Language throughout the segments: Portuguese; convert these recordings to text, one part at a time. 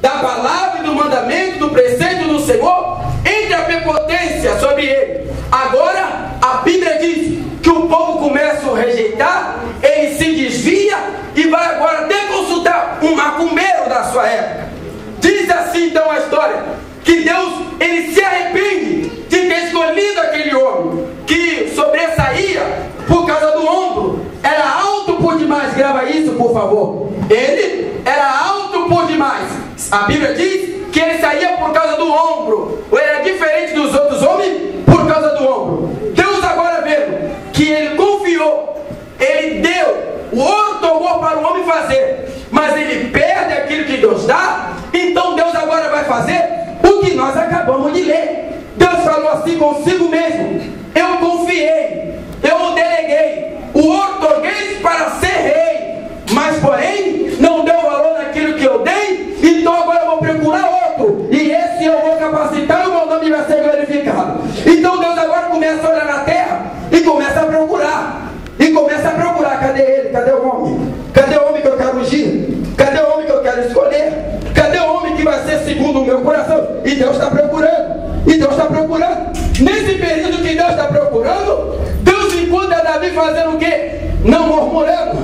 da palavra e do mandamento, do preceito do Senhor, entre a prepotência sobre ele. Agora, a Bíblia diz que o povo começa a rejeitar, ele se desvia e vai agora até consultar um macumbeiro da sua época. Diz assim então a história, que Deus, ele se arrepende de ter escolhido aquele homem, que sobressaía por causa do ombro, era alto por demais. Grava isso, por favor. Ele era alto por demais. A Bíblia diz que ele saía por causa do ombro, ou era diferente dos outros homens por causa do ombro. Deus agora vendo que ele confiou, ele deu, o ouro tomou para o homem fazer, mas ele perde aquilo que Deus dá. Então Deus agora vai fazer o que nós acabamos de ler. Deus falou assim consigo mesmo: eu confiei, eu o deleguei, o outorguei para ser rei, mas porém não deu valor naquilo que eu dei, então agora eu vou procurar outro, e esse eu vou capacitar e o meu nome vai ser glorificado. Então Deus agora começa a olhar na terra e começa a procurar. Cadê ele? Cadê o homem? Cadê o homem que eu quero ungir? Cadê o homem que eu quero escolher? Cadê o homem que vai ser segundo o meu coração? E Deus está procurando. Nesse período que Deus está procurando, Deus encontra Davi fazendo o quê? Não murmurando,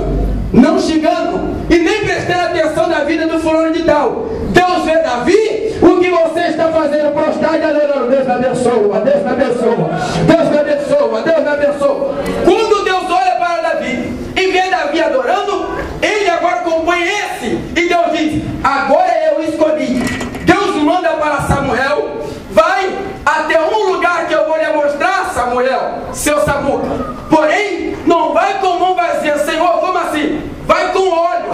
não xingando e nem prestando atenção na vida do fulano de tal. Deus vê Davi, o que você está fazendo? Prostrado e adorando. Deus me abençoa, Deus me abençoa, Deus me abençoa, Deus me abençoa. Quando Deus olha para Davi e vê Davi adorando, ele agora compõe esse, e Deus diz: agora eu escolhi. Deus manda para Samuel: vai até um lugar que eu vou lhe mostrar, Samuel, seu Samuca. Porém, não vai com mão vazia. Senhor, como assim? Vai com óleo,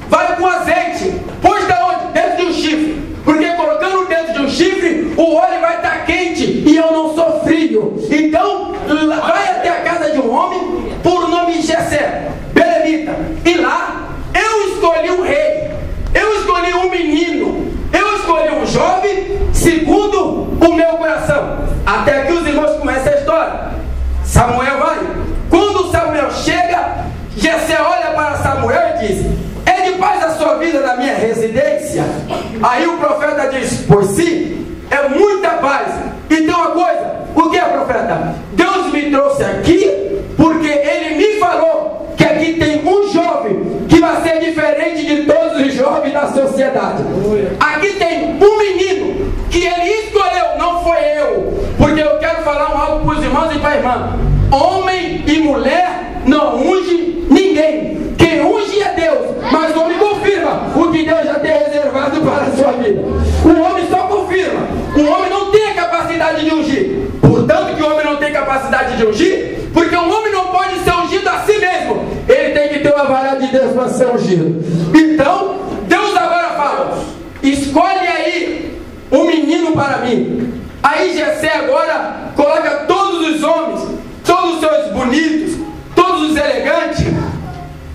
vai com azeite. Pois da onde? Dentro de um chifre. Porque colocando dentro de um chifre, o óleo vai estar quente e eu não sou frio. Então, vai até a casa de um homem por nome Jessé, belemita. E lá, eu escolhi um rei, eu escolhi um menino, eu escolhi um jovem segundo o meu coração. Até que os irmãos começam a história. Samuel vai. Quando Samuel chega, Jessé olha para Samuel e diz: é de paz a sua vida na minha residência? Aí o profeta diz: pois sim, é muita paz. Então a coisa, o que é, profeta? Deus me trouxe aqui porque ele me falou que aqui tem um jovem que vai ser diferente de todos os jovens da sociedade. Aqui tem um menino que ele escolheu, não foi eu. Porque eu quero falar algo para os irmãos e para a irmã: homem e mulher não unge ninguém. Quem unge é Deus, mas o homem confirma o que Deus já tem reservado para a sua vida. O homem só confirma. O homem não tem a capacidade de ungir. Portanto que o homem não tem capacidade de ungir, porque o homem não pode ser ungido a si mesmo. Ele tem que ter uma vara de Deus para ser ungido. Então, Deus agora fala: escolhe aí um menino para mim. Aí Jessé agora coloca todos os homens, todos os seus bonitos, todos os elegantes,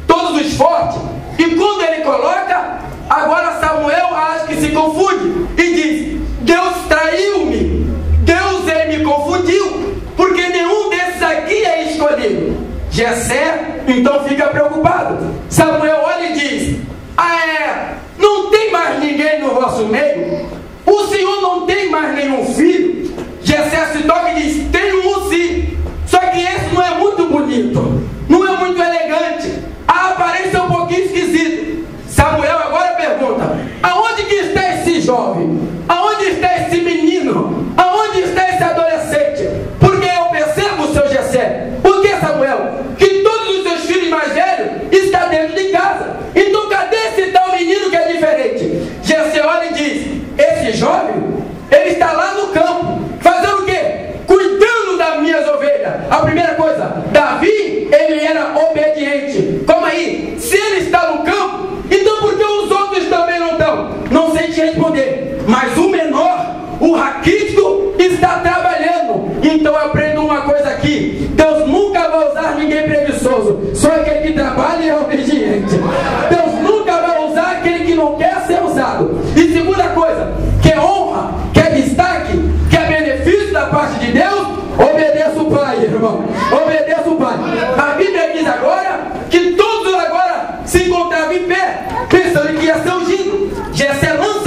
todos os fortes. E quando ele coloca, agora Samuel acha que se confunde e diz: Deus traiu-me, Deus ele me confundiu, porque nenhum desses aqui é escolhido. Jessé então fica preocupado. Samuel olha e diz: não tem mais ninguém no vosso meio? O Senhor não tem mais nenhum filho? Jessé se toca e diz: tem um sim, só que esse não é muito bonito, não é muito elegante, a aparência é um pouquinho esquisita. Samuel agora pergunta: aonde que está esse jovem? Aonde está esse menino? Aonde está esse adolescente? Porque eu percebo, seu Jessé, o que, Samuel? Que todos os seus filhos mais velhos estão dentro de casa. Então cadê esse tal menino que é diferente? Jessé olha e diz: esse jovem, ele está lá no campo, fazendo o quê? Cuidando das minhas ovelhas. A primeira coisa, Davi, ele era obediente. Como aí? Se ele está no campo, então por que os outros também não estão? Não sei te responder. Mas o menor, o raquítico, está trabalhando. Então eu aprendo uma coisa aqui: Deus nunca vai usar ninguém preguiçoso, só aquele que trabalha e é obediente. Deus nunca vai usar aquele que não quer ser usado. E segunda coisa, quer honra, quer destaque, quer benefício da parte de Deus, obedeça o Pai, irmão. Obedeça o Pai. A Bíblia diz agora que todos agora se encontravam em pé, pensando que ia ser ungido. Jessé lança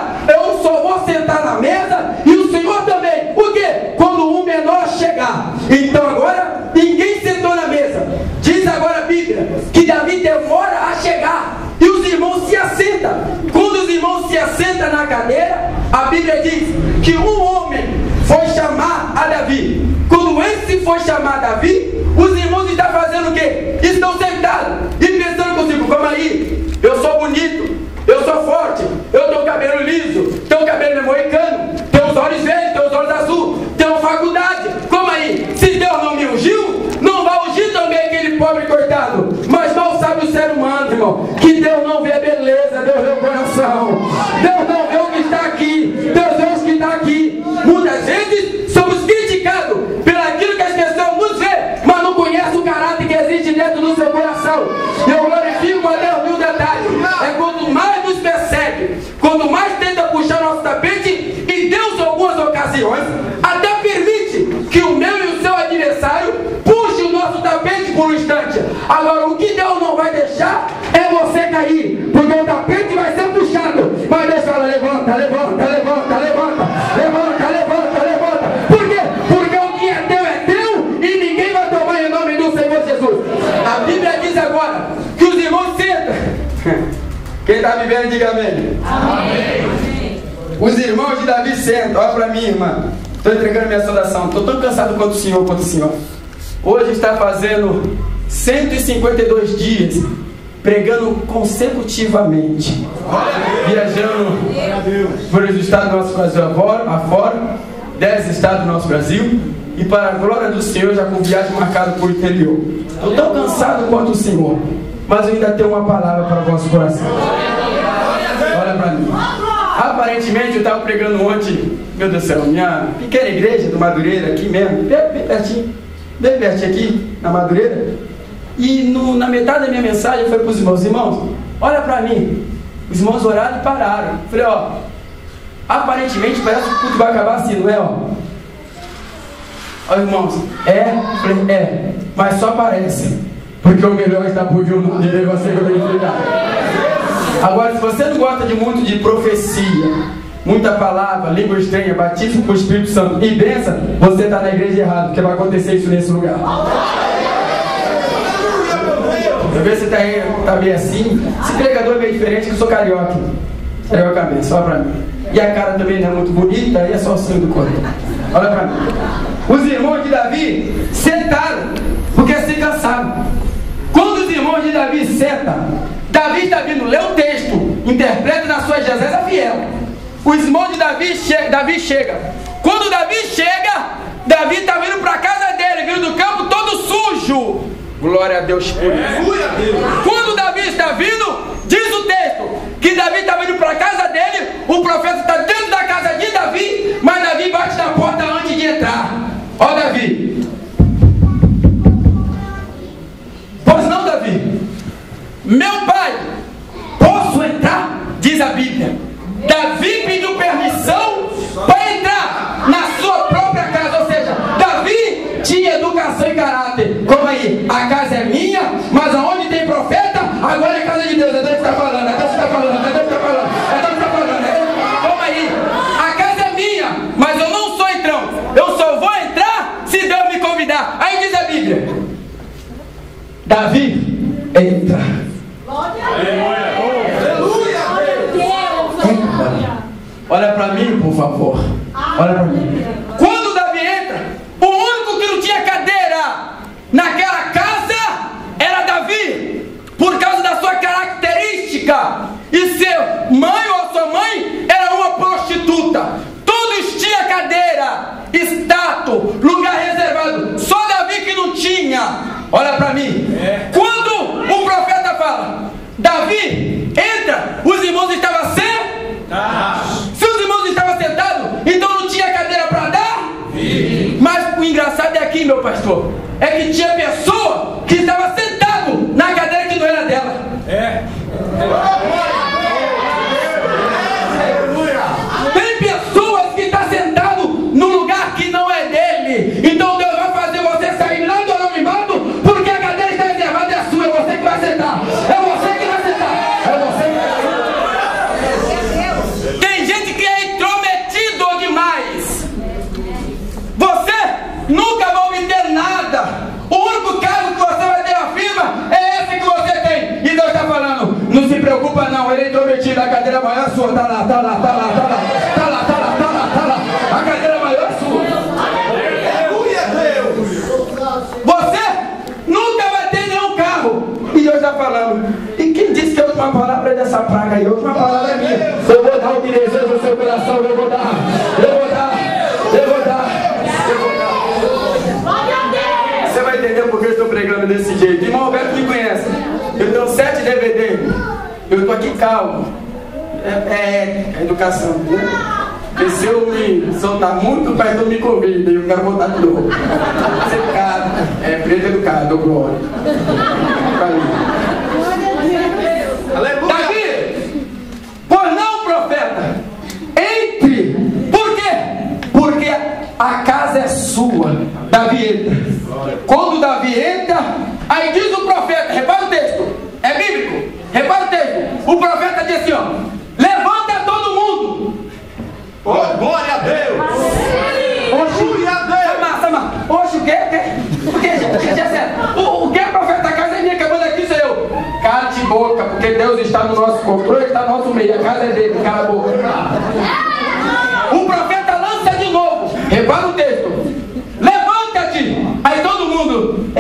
sentar, eu só vou sentar na mesa e o Senhor também. Por quê? Quando o menor chegar. Então agora, ninguém sentou na mesa. Diz agora a Bíblia que Davi demora a chegar e os irmãos se assentam. Quando os irmãos se assentam na cadeira, a Bíblia diz que um homem foi chamar a Davi. Quando esse foi chamar Davi, os irmãos estão fazendo o quê? Estão sentados e pensando consigo: calma aí, eu sou bonito, eu sou forte, eu tenho cabelo liso, tenho cabelo moicano, tenho os olhos verdes, tenho os olhos azuis, tenho faculdade. Como aí? Se Deus não me ungiu, não vai ungir também aquele pobre coitado. Mas mal sabe o ser humano, irmão, que Deus não vê a beleza, Deus vê o coração. Deus não vê o que está aqui, Deus vê o que está aqui. Muitas vezes somos criticados pelo aquilo que as pessoas nos vê, mas não conhecem o caráter que existe dentro do seu coração. E eu glorifico a Deus de um detalhe: é quanto mais nos persegue, quanto mais tenta puxar nosso tapete, e Deus, em algumas ocasiões, até permite que o meu e o seu adversário puxe o nosso tapete por um instante. Agora, o que Deus não vai deixar é você cair, porque o tapete vai ser puxado. Mas Deus fala: levanta, levanta, levanta, levanta, levanta, levanta, levanta. Por quê? Porque o que é teu e ninguém vai tomar em nome do Senhor Jesus. A Bíblia diz agora que os irmãos sentam. Quem está vivendo, diga amém. Amém. Os irmãos de Davi sentam. Olha para mim, irmã. Estou entregando minha saudação. Estou tão cansado quanto o senhor. Hoje está fazendo 152 dias pregando consecutivamente, viajando por os estados do nosso Brasil afora, 10 estados do nosso Brasil, e para a glória do Senhor, já com viagem marcada por interior. Estou tão cansado quanto o Senhor, mas eu ainda tenho uma palavra para o vosso coração. Olha para mim. Aparentemente eu estava pregando ontem, meu Deus do céu, minha pequena igreja do Madureira, aqui mesmo, bem pertinho aqui, na Madureira. E na metade da minha mensagem foi para os irmãos: irmãos, olha para mim. Os irmãos oraram e pararam. Falei: ó, aparentemente parece que o culto vai acabar assim, não é? Ó, irmãos, falei: mas só parece, porque o melhor está por vir, o nome dele vai ser glorificado. Agora, se você não gosta de muito de profecia, muita palavra, língua estranha, batismo com o Espírito Santo e bênção, você está na igreja errada, porque vai acontecer isso nesse lugar. Eu vejo se está meio assim. Esse pregador é meio diferente, que eu sou carioca. Carioca mesmo, só pra mim. E a cara também não é muito bonita, aí é só o sangue do corpo. Olha pra mim. Os irmãos de Davi sentaram, porque se cansaram. Quando os irmãos de Davi sentam, Davi está vindo ler o texto, interpreta na sua exegese fiel. Os irmãos de Davi chega. Quando Davi chega, Davi está vindo para a casa dele, vindo do campo todo sujo. Glória a Deus por isso. Quando Davi está vindo, diz o texto que Davi está vindo para a casa dele. O profeta está dentro da casa de Davi, mas Davi bate na porta antes de entrar. Ó Davi. Pois não, Davi? Meu pai, posso entrar? Diz a Bíblia. Davi pediu permissão para entrar na sua própria casa. Ou seja, Davi tinha educação e caráter. Como aí? A casa é minha, mas aonde tem profeta, agora é a casa de Deus. É Deus que está falando, é Deus que está falando, é Deus que está falando, é Deus que está falando. Como aí? A casa é minha, mas eu não sou entrão. Eu só vou entrar se Deus me convidar. Aí diz a Bíblia: Davi entra. Olha para mim, por favor. Olha para mim. Quando Davi entra, o único que não tinha cadeira naquela casa era Davi, por causa da sua característica. E seu mãe ou sua mãe era uma prostituta. Todos tinham cadeira, status, lugar reservado. Só Davi que não tinha. Olha para mim. Quando o profeta fala: Davi entra, os irmãos estavam sentados. Se os irmãos estavam sentados, então não tinha cadeira para dar. Mas o engraçado é aqui, meu pastor, é que tinha pessoa que estava sentado na cadeira que não era dela. Tem pessoas que estão sentadas no lugar que não é dele. Então Deus vai fazer você sair lá do anonimato, porque a cadeira está reservada, é a sua, é você que vai sentar. É você que vai sentar. É você que vai sentar. Tem gente A cadeira maior é sua. Aleluia, Deus. Você nunca vai ter nenhum carro. E Deus está falando. E quem disse que a última palavra é dessa praga aí? A última palavra é minha. Eu vou dar o que desejo no seu coração. Eu vou dar. Você vai entender por que eu estou pregando desse jeito. Irmão Alberto me conhece. Eu tenho 7 DVD. Eu estou aqui calmo. É educação, né? Porque se eu me soltar muito, o pastor me convida e eu quero voltar de novo. Ser educado, preto educado, glória. Davi, pois não, profeta, entre. Por quê? Porque a casa é sua. Davi entra. Quando Davi entra, aí diz o profeta, repara o texto, é bíblico, repara o texto. O profeta diz assim, ó: levanta todo mundo. Oh, glória a Deus. Glória a Deus. Oxe, o que? O que, profeta? A casa é minha, acabou daqui, sou eu. Cala-te boca, porque Deus está no nosso controle, está no nosso meio, a casa é dele, cala a boca. O profeta lança de novo, repara o texto: levanta-te. Aí todo mundo,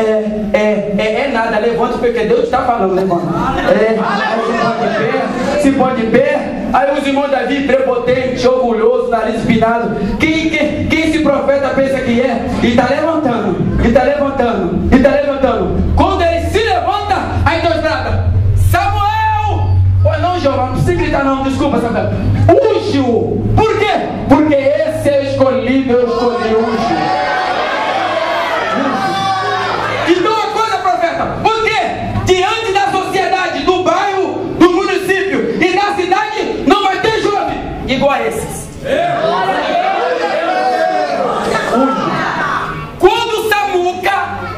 nada, levanta, porque Deus está falando, levanta. Se põe de pé. Aí os irmãos Davi, prepotente, orgulhoso, nariz espinado. Quem esse profeta pensa que é? E está levantando. Quando ele se levanta, aí Deus grita: Samuel! Pois não, Jeová, não precisa gritar não, desculpa, Samuel. Unge-o. Por quê? Porque esse é escolhido, eu escolhi unge. Então uma coisa, profeta, porque diante da sociedade, do bairro, do município e da cidade, não vai ter jovem igual a esses. Quando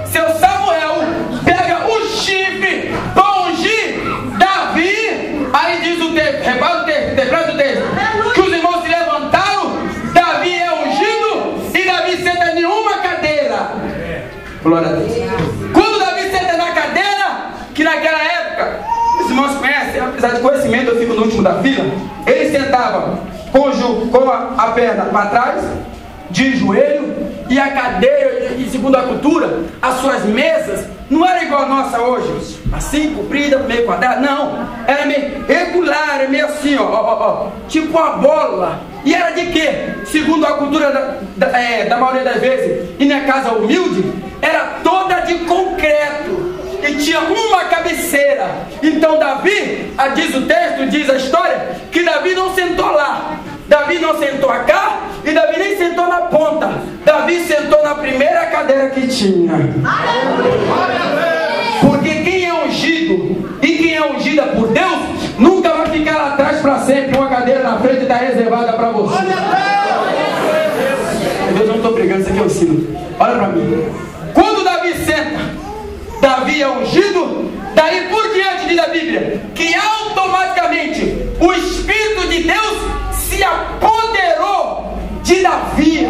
seu Samuel, pega o chifre para ungir Davi, aí diz o texto, repara o texto, declara o texto, que os irmãos se levantaram, Davi é ungido e Davi senta em uma cadeira. Glória a Deus. Quando Davi senta na cadeira, que naquela época, os irmãos conhecem, apesar de conhecimento, eu fico no último da fila, ele sentava com a perna para trás, de joelho, e a cadeira, e segundo a cultura, as suas mesas não era igual a nossa hoje, assim, comprida, meio quadrada, não, era meio regular, era meio assim, ó, tipo uma bola. E era de quê? Segundo a cultura da maioria das vezes, e na casa humilde, era toda de concreto, e tinha uma cabeceira. Então Davi, diz o texto, diz a história, que Davi não sentou lá, Davi não sentou cá, e Davi nem sentou na ponta. Davi sentou na primeira cadeira que tinha. Porque quem é ungido e quem é ungida por Deus nunca vai ficar lá atrás para sempre. Uma cadeira na frente está reservada para você. Deus, não estou pregando, isso aqui é o ensino. Olha para mim. Quando Davi senta, Davi é ungido. Daí por diante diz a Bíblia que automaticamente o Espírito de Deus se apoderou de Davi.